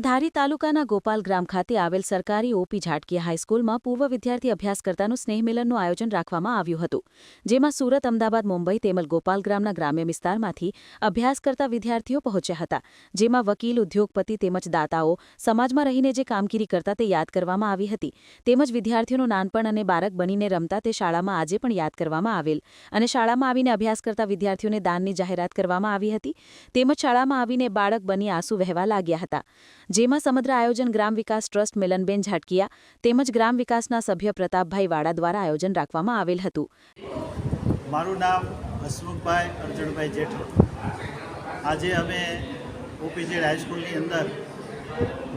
ધારી તાલુકાના ગોપાલ ગ્રામ ખાતે આવેલ સરકારી ઓપી ઝાટકીયા હાઈસ્કૂલમાં પૂર્વ વિદ્યાર્થી અભ્યાસકર્તાનું સ્નેહ મિલનનું આયોજન રાખવામાં આવ્યું હતું, જેમાં સુરત, અમદાવાદ, મુંબઈ તેમજ ગોપાલ ગ્રામના ગ્રામ્ય વિસ્તારમાંથી અભ્યાસ કરતા વિદ્યાર્થીઓ પહોંચ્યા હતા, જેમાં વકીલ, ઉદ્યોગપતિ તેમજ દાતાઓ સમાજમાં રહીને જે કામગીરી કરતા તે યાદ કરવામાં આવી હતી, તેમજ વિદ્યાર્થીઓનું નાનપણ અને બાળક બનીને રમતા તે શાળામાં આજે પણ યાદ કરવામાં આવેલ અને શાળામાં આવીને અભ્યાસ કરતા વિદ્યાર્થીઓને દાનની જાહેરાત કરવામાં આવી હતી, તેમજ શાળામાં આવીને બાળક બની આંસુ વહેવા લાગ્યા હતા, જેમાં સમગ્ર આયોજન ગ્રામ વિકાસ ટ્રસ્ટ મિલનબેન ઝાટકીયા તેમજ ગ્રામ વિકાસના સભ્ય પ્રતાપભાઈ વાડા દ્વારા આયોજન રાખવામાં આવેલ હતું। મારું નામ હસમુખભાઈ અર્જુનભાઈ જેઠવા। આજે અમે ઓપીઝેડ હાઈસ્કૂલની અંદર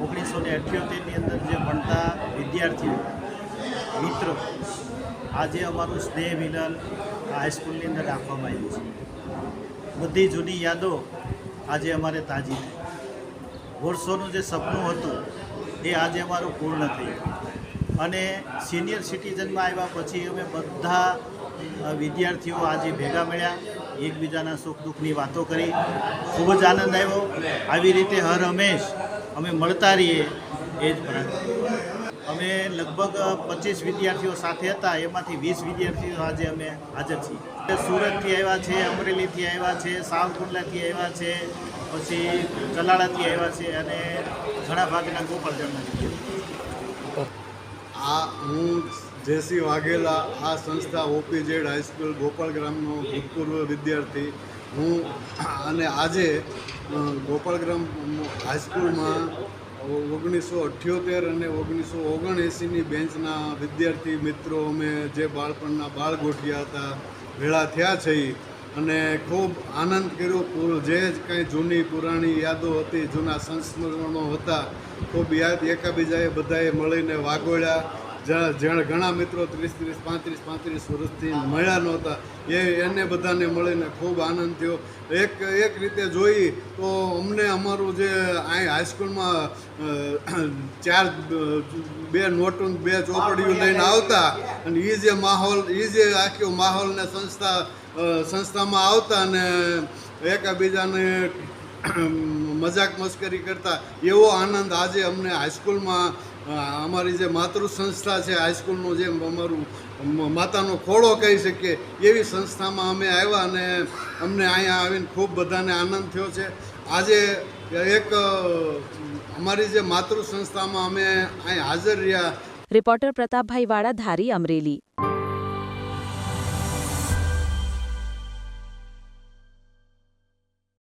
1978ની અંદર જે ભણતા વિદ્યાર્થીઓ મિત્રો આજે અમારું સ્નેહ મિલન હાઈસ્કૂલની અંદર રાખવામાં આવ્યું છે। બધી જૂની યાદો આજે અમારે તાજી થઈ। વર્ષોનું જે સપનું હતું એ આજે અમારું પૂર્ણ થયું અને સિનિયર સિટીઝનમાં આવ્યા પછી અમે બધા વિદ્યાર્થીઓ આજે ભેગા મળ્યા, એકબીજાના સુખ દુઃખની વાતો કરી, ખૂબ જ આનંદ આવ્યો। આવી રીતે હર હંમેશ અમે મળતા રહીએ એ જ પ્રાર્થના। અમે લગભગ 25 વિદ્યાર્થીઓ સાથે હતા, એમાંથી 20 વિદ્યાર્થીઓ આજે અમે હાજર છીએ। સુરતથી આવ્યા છે, અમરેલીથી આવ્યા છે, સાવરકુંડલાથી આવ્યા છે, પછી ચલાળાથી આવ્યા છે અને ઘણા ભાગના ગોપાલ ગામના। હું જેસી વાઘેલા, આ સંસ્થા ઓપીઝેડ હાઈસ્કૂલ ગોપાલ ગ્રામનો ભૂતપૂર્વ વિદ્યાર્થી હું અને આજે ગોપાલ ગ્રામ હાઈસ્કૂલમાં 1978 અને 1979ની બેન્ચના વિદ્યાર્થી મિત્રો અમે જે બાળપણના બાળ ગોઠિયા હતા ભેળા થયા છીએ અને ખૂબ આનંદ કર્યો। જે કંઈ જૂની પુરાણી યાદો હતી, જૂના સંસ્મરણો હતા, ખૂબ યાદ એકાબીજાએ બધાએ મળીને વાગોળ્યા। ઘણા મિત્રો 30, 35 વર્ષથી મળ્યા નહોતા, એને બધાને મળીને ખૂબ આનંદ થયો। એક રીતે જોઈએ તો અમને અમારું જે અહીં હાઈસ્કૂલમાં 2 નોટો 2 ચોપડીઓ લઈને આવતા અને એ જે માહોલ, એ જે આખો માહોલને સંસ્થામાં આવતા અને એકબીજાને મજાક મસ્કરી કરતા, એવો આનંદ આજે અમને હાઈસ્કૂલમાં અમારી જે માતૃ સંસ્થા છે, હાઈસ્કૂલનું જે અમારું માતાનો ખોળો કહી શકીએ એવી સંસ્થામાં અમે આવ્યા અને અમને અહીંયા આવીને ખૂબ બધાને આનંદ થયો છે। આજે એક અમારી જે માતૃ સંસ્થામાં અમે અહીં હાજર રહ્યા। રિપોર્ટર પ્રતાપભાઈ વાડા, ધારી, અમરેલી।